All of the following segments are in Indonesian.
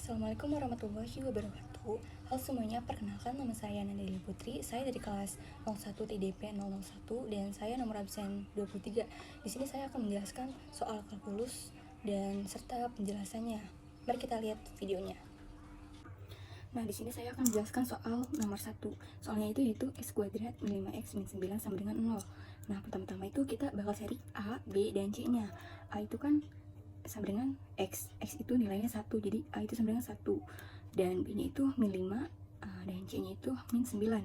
Assalamualaikum warahmatullahi wabarakatuh. Halo semuanya, perkenalkan nama saya Nandeli Putri. Saya dari kelas 01 TDP 001 dan saya nomor absen 23. Di sini saya akan menjelaskan soal kalkulus dan serta penjelasannya. Mari kita lihat videonya. Nah, di sini saya akan menjelaskan soal nomor 1. Soalnya itu yaitu x kuadrat min 5x min 9 sama dengan 0. Nah, pertama-tama itu kita bakal cari A, B, dan C-nya. A itu kan sama dengan X itu nilainya 1, jadi A itu sama dengan 1, dan B nya itu min 5, dan C nya itu min 9.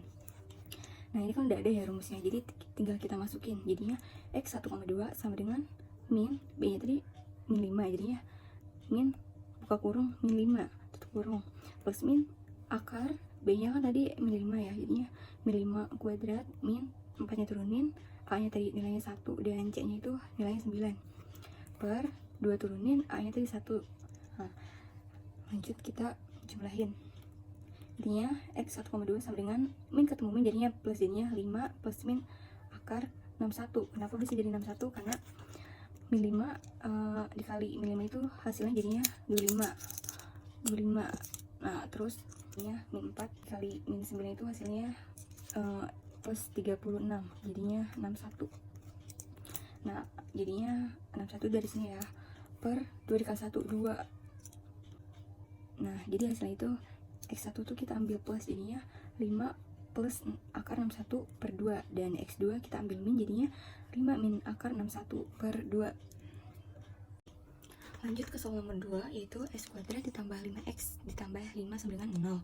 Nah, ini kan udah ada ya rumusnya, jadi tinggal kita masukin. Jadinya X 1,2 sama dengan min, B nya tadi min 5, jadinya min buka kurung min 5 tutup kurung plus min akar B nya kan tadi min 5 ya, jadinya min 5 kuadrat min 4 nya turunin, A nya tadi nilainya 1 dan C nya itu nilainya 9 per 2 turunin A nya tadi 1. Nah, lanjut kita jumlahin. Jadinya X 1,2 sama dengan min ketemu min jadinya plus, jadinya 5 plus min akar 61. Kenapa bisa jadi 61? Karena min 5 dikali min 5 itu hasilnya jadinya 25. Nah, terus ya min 4 dikali min 9 itu hasilnya plus 36, jadinya 61. Nah, jadinya 61 dari sini ya, per 2 dikali 1, 2. Nah, jadi hasilnya itu X1 tuh kita ambil plus, jadinya 5 plus akar 61 per 2, dan X2 kita ambil min, jadinya 5 min akar 61 per 2. Lanjut ke soal nomor 2, yaitu x kuadrat ditambah 5x ditambah 5 sama dengan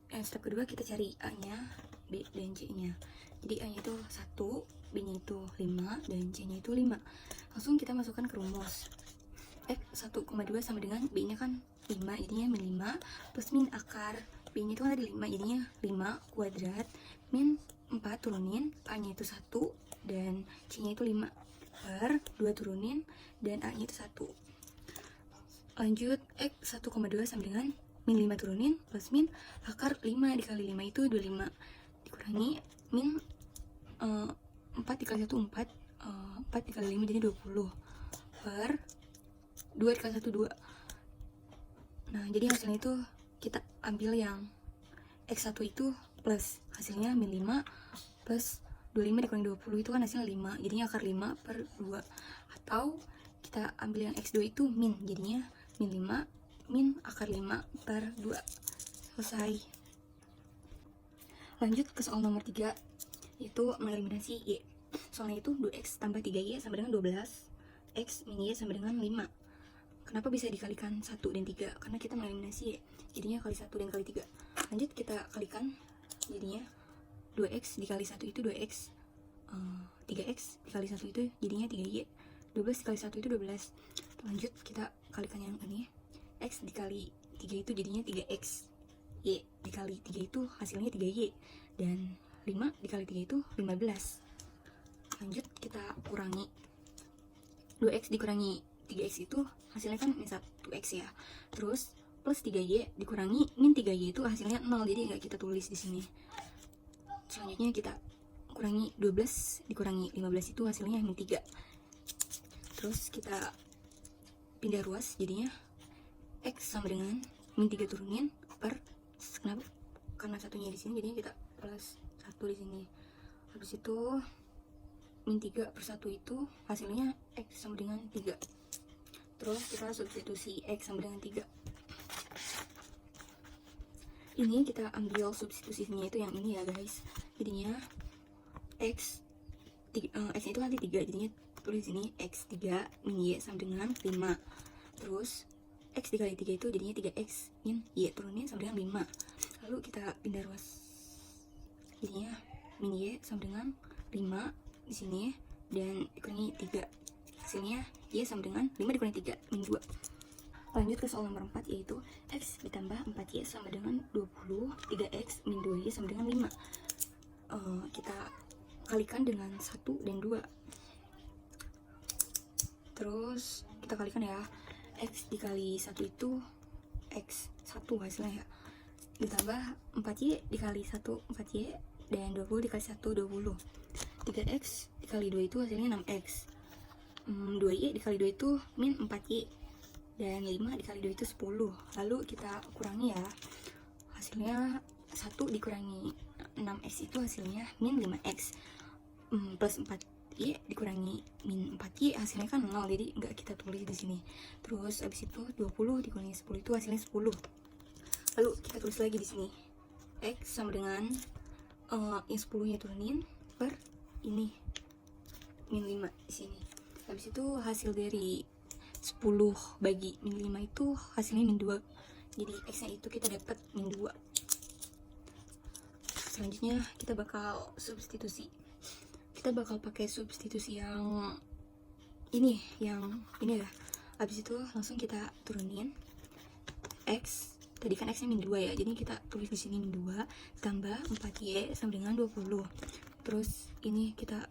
0. Step kedua kita cari A nya, B, dan C nya. Jadi A nya itu 1, B nya itu 5, dan C nya itu 5. Langsung kita masukkan ke rumus. X 1,2 sama dengan B nya kan 5, jadinya min 5 plus min akar B nya itu kan tadi 5, jadinya 5 kuadrat min 4 turunin A nya itu 1 dan C nya itu 5 per 2 turunin dan A nya itu 1. Lanjut X 1,2 sama dengan min 5 turunin plus min akar 5 dikali 5 itu 25 dikurangi min 4 dikali 1 4, 4 dikali 5 jadi 20 per 2 dikali 1 2. Nah, jadi hasilnya itu kita ambil yang X1 itu plus, hasilnya min 5 plus 25 dikurangi 20 itu kan hasilnya 5, jadinya akar 5 per 2. Atau kita ambil yang X2 itu min, jadinya min 5 min akar 5 per 2. Selesai. Lanjut ke soal nomor 3, yaitu mengeliminasi Y. Soalnya itu 2x tambah 3y sama dengan 12, x min y sama dengan 5. Kenapa bisa dikalikan 1 dan 3? Karena kita mengeliminasi Y, jadinya kali 1 dan kali 3. Lanjut kita kalikan, jadinya 2x dikali 1 itu 2x, 3x dikali 1 itu jadinya 3y, 12 dikali 1 itu 12. Lanjut kita kalikan yang ini, x dikali 3 itu jadinya 3x, y dikali 3 itu hasilnya 3y, dan 5 dikali 3 itu 15. Lanjut kita kurangi, 2x dikurangi 3x itu hasilnya kan min 1x ya, terus plus 3y dikurangi min 3y itu hasilnya 0, jadi nggak kita tulis di sini. Selanjutnya kita kurangi 12 dikurangi 15 itu hasilnya min 3. Terus kita pindah ruas, jadinya x sama dengan min 3 turunin per, kenapa? Karena satunya di sini jadinya kita plus 1 di sini. Habis itu min 3 per 1 itu hasilnya x sama dengan 3. Terus kita substitusi x sama dengan 3. Ini kita ambil substitusinya itu yang ini ya guys. Jadinya x itu nanti 3, jadinya tulis sini x 3 min y sama dengan 5. Terus x dikali 3 itu jadinya 3x min y turunin sama dengan 5. Lalu kita pindah ruas, jadinya min y sama dengan 5 di sini dan dikurangi 3, hasilnya y sama dengan 5 dikurangi 3 min 2. Lanjut ke soal nomor 4, yaitu x ditambah 4y sama dengan 20, 3x min 2y sama dengan 5. Kita kalikan dengan 1 dan 2. Terus kita kalikan ya, x dikali 1 itu x 1 hasilnya ya, ditambah 4y dikali 1 4y, dan 20 dikali 1 20. 3x dikali 2 itu hasilnya 6x, 2y dikali 2 itu min 4y, dan 5 dikali 2 itu 10. Lalu kita kurangi ya, hasilnya 1 dikurangi 6x itu hasilnya min 5x, plus 4y dikurangi min 4y hasilnya kan 0, jadi nggak kita tulis di sini. Terus abis itu 20 dikurangi 10 itu hasilnya 10. Lalu kita tulis lagi di sini, x sama dengan yang 10 nya turunin per ini min 5 di sini. Habis itu hasil dari 10 bagi min 5 itu hasilnya min 2. Jadi x nya itu kita dapat min 2. Selanjutnya kita bakal substitusi. Kita bakal pakai substitusi yang ini ya. Habis itu langsung kita turunin x. Tadi kan x nya min 2 ya, jadi kita tulis di sini min 2 tambah 4y sama dengan 20. Terus ini kita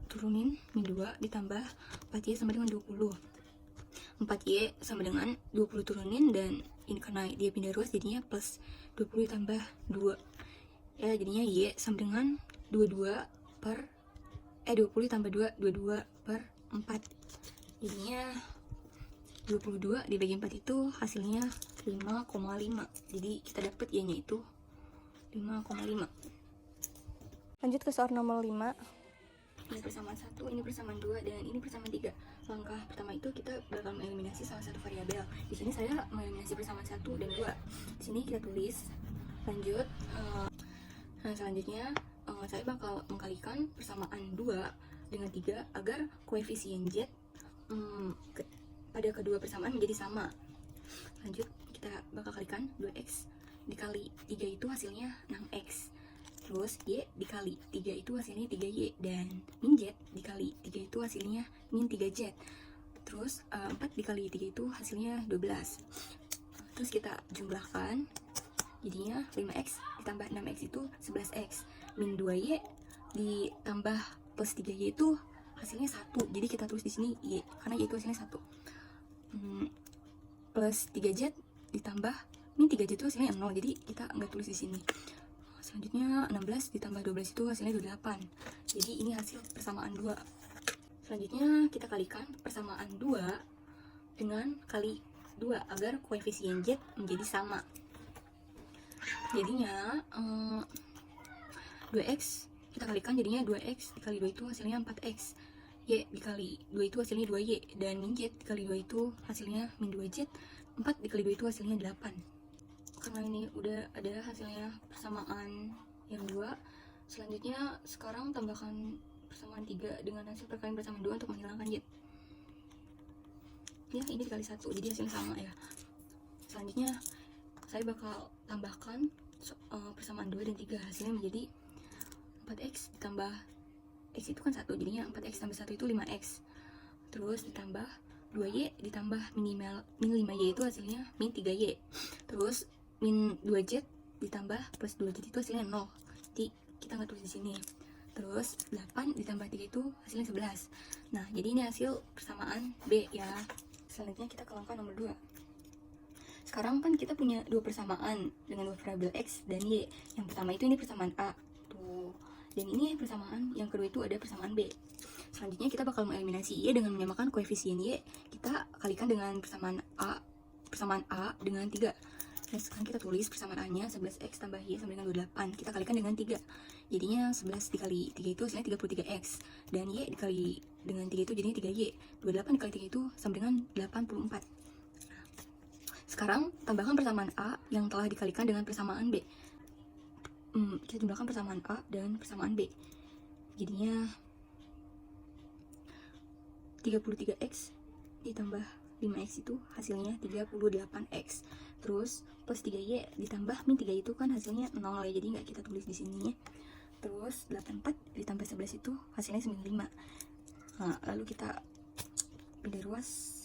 turunin min 2 ditambah 4y sama dengan 20. 4y sama dengan 20 turunin, dan ini karena dia pindah ruas jadinya plus 20 ditambah 2 ya, jadinya y sama dengan 22 per 20 ditambah 2, 22 per 4, jadinya 22 dibagi 4 itu hasilnya 5,5. Jadi kita dapat y nya itu 5,5. Lanjut ke soal nomor 5. Ini persamaan 1, ini persamaan 2, dan ini persamaan 3. Langkah pertama itu kita bakal mengeliminasi salah satu variabel. Di sini saya mengeliminasi persamaan 1 dan 2. Di sini kita tulis. Lanjut. Nah, selanjutnya saya bakal mengkalikan persamaan 2 dengan 3 agar koefisien z pada kedua persamaan menjadi sama. Lanjut, kita bakal kalikan 2x dikali 3 itu hasilnya 6x. Terus y dikali 3 itu hasilnya 3y, dan min z dikali 3 itu hasilnya min 3z. Terus 4 dikali 3 itu hasilnya 12. Terus kita jumlahkan, jadinya 5x ditambah 6x itu 11x, min 2y ditambah plus 3y itu hasilnya 1. Jadi kita tulis di sini y karena y itu hasilnya 1. Plus 3z ditambah min 3z itu hasilnya 0, jadi kita nggak tulis di sini. Selanjutnya 16 ditambah 12 itu hasilnya 28. Jadi ini hasil persamaan 2. Selanjutnya kita kalikan persamaan 2 dengan kali 2 agar koefisien z menjadi sama. Jadinya 2x kita kalikan, jadinya 2x dikali 2 itu hasilnya 4x. Y dikali 2 itu hasilnya 2y, dan min z dikali 2 itu hasilnya min 2z. 4 dikali 2 itu hasilnya 8. Karena ini udah ada hasilnya persamaan yang 2, selanjutnya sekarang tambahkan persamaan 3 dengan hasil perkalian persamaan 2 untuk menghilangkan z. Ya, ini dikali 1, jadi hasilnya sama ya. Selanjutnya saya bakal tambahkan persamaan 2 dan 3, hasilnya menjadi 4x ditambah x itu kan 1, jadinya 4x tambah 1 itu 5x. Terus ditambah 2y ditambah min 5y itu hasilnya min 3y. Terus min 2z ditambah plus 2z itu hasilnya 0. Jadi kita nggak tulis di sini. Terus 8 ditambah 3 itu hasilnya 11. Nah, jadi ini hasil persamaan B ya. Selanjutnya kita ke langkah nomor 2. Sekarang kan kita punya dua persamaan dengan dua variabel x dan y. Yang pertama itu ini persamaan A. Tuh. Dan ini persamaan yang kedua itu ada persamaan B. Selanjutnya kita bakal mengeliminasi y dengan menyamakan koefisien y. Kita kalikan dengan persamaan A dengan 3. Nah, sekarang kita tulis persamaan A-nya 11x tambah y sama dengan 28. Kita kalikan dengan 3. Jadinya 11 dikali 3 itu hasilnya 33x. Dan y dikali dengan 3 itu jadinya 3y. 28 dikali 3 itu sama dengan 84. Sekarang tambahkan persamaan A yang telah dikalikan dengan persamaan B. Kita jumlahkan persamaan A dan persamaan B. Jadinya 33x ditambah 5x itu hasilnya 38x. Terus plus 3y ditambah min 3 itu kan hasilnya 0 ya, jadi nggak kita tulis di sini. Terus 84 ditambah 11 itu hasilnya 95. Nah, lalu kita pindah ruas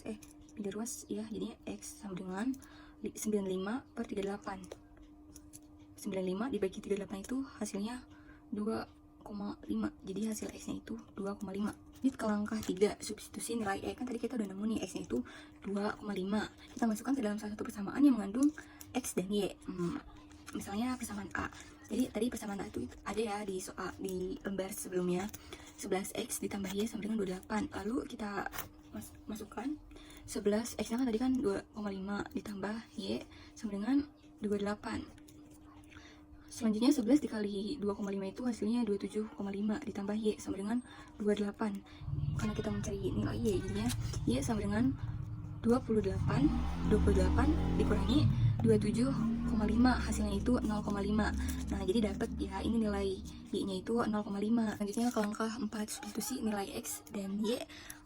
ya, jadinya x sama dengan 95 per 38. 95 dibagi 38 itu hasilnya 2,5. Jadi hasil x nya itu 2,5. Lanjut ke langkah 3, substitusi nilai e. Kan tadi kita udah nemu nih x nya itu 2,5. Kita masukkan ke dalam salah satu persamaan yang mengandung x dan y. Misalnya persamaan A. Jadi tadi persamaan A itu ada ya di lembar sebelumnya. 11x ditambah y sama dengan 28. Lalu kita masukkan 11, X nya kan tadi kan 2,5 ditambah Y sama dengan 28. Selanjutnya 11 dikali 2,5 itu hasilnya 27,5 ditambah Y sama dengan 28. Karena kita mencari nilai Y, jadinya Y sama dengan 28 dikurangi 27,5, hasilnya itu 0,5. Nah, jadi dapat ya ini nilai Y-nya itu 0,5. Selanjutnya ke langkah 4, substitusi nilai X dan Y.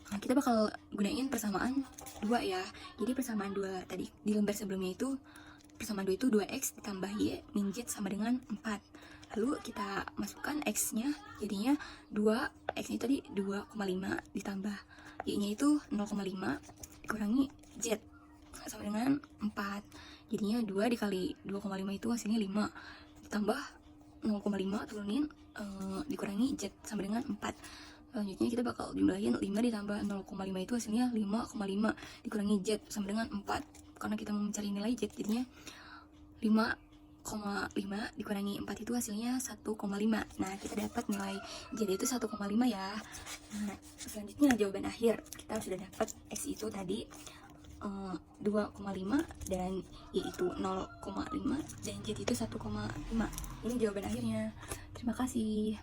Nah, kita bakal gunain persamaan 2 ya. Jadi persamaan 2 tadi di lembar sebelumnya itu persamaan 2 itu 2X ditambah Y min Z sama dengan 4. Lalu kita masukkan X-nya, jadinya 2, X-nya tadi 2,5 ditambah Y-nya itu 0,5 dikurangi Z sama dengan 4. Jadinya 2 dikali 2,5 itu hasilnya 5 ditambah 0,5 turunin dikurangi Z sama dengan 4. Selanjutnya kita bakal jumlahin 5 ditambah 0,5 itu hasilnya 5,5 dikurangi Z sama dengan 4. Karena kita mau mencari nilai Z, jadinya 5,5 dikurangi 4 itu hasilnya 1,5. Nah, kita dapat nilai Z itu 1,5 ya. Nah, selanjutnya jawaban akhir. Kita sudah dapat X itu tadi 2,5 dan Y itu 0,5 dan Z itu 1,5. Ini jawaban akhirnya. Terima kasih.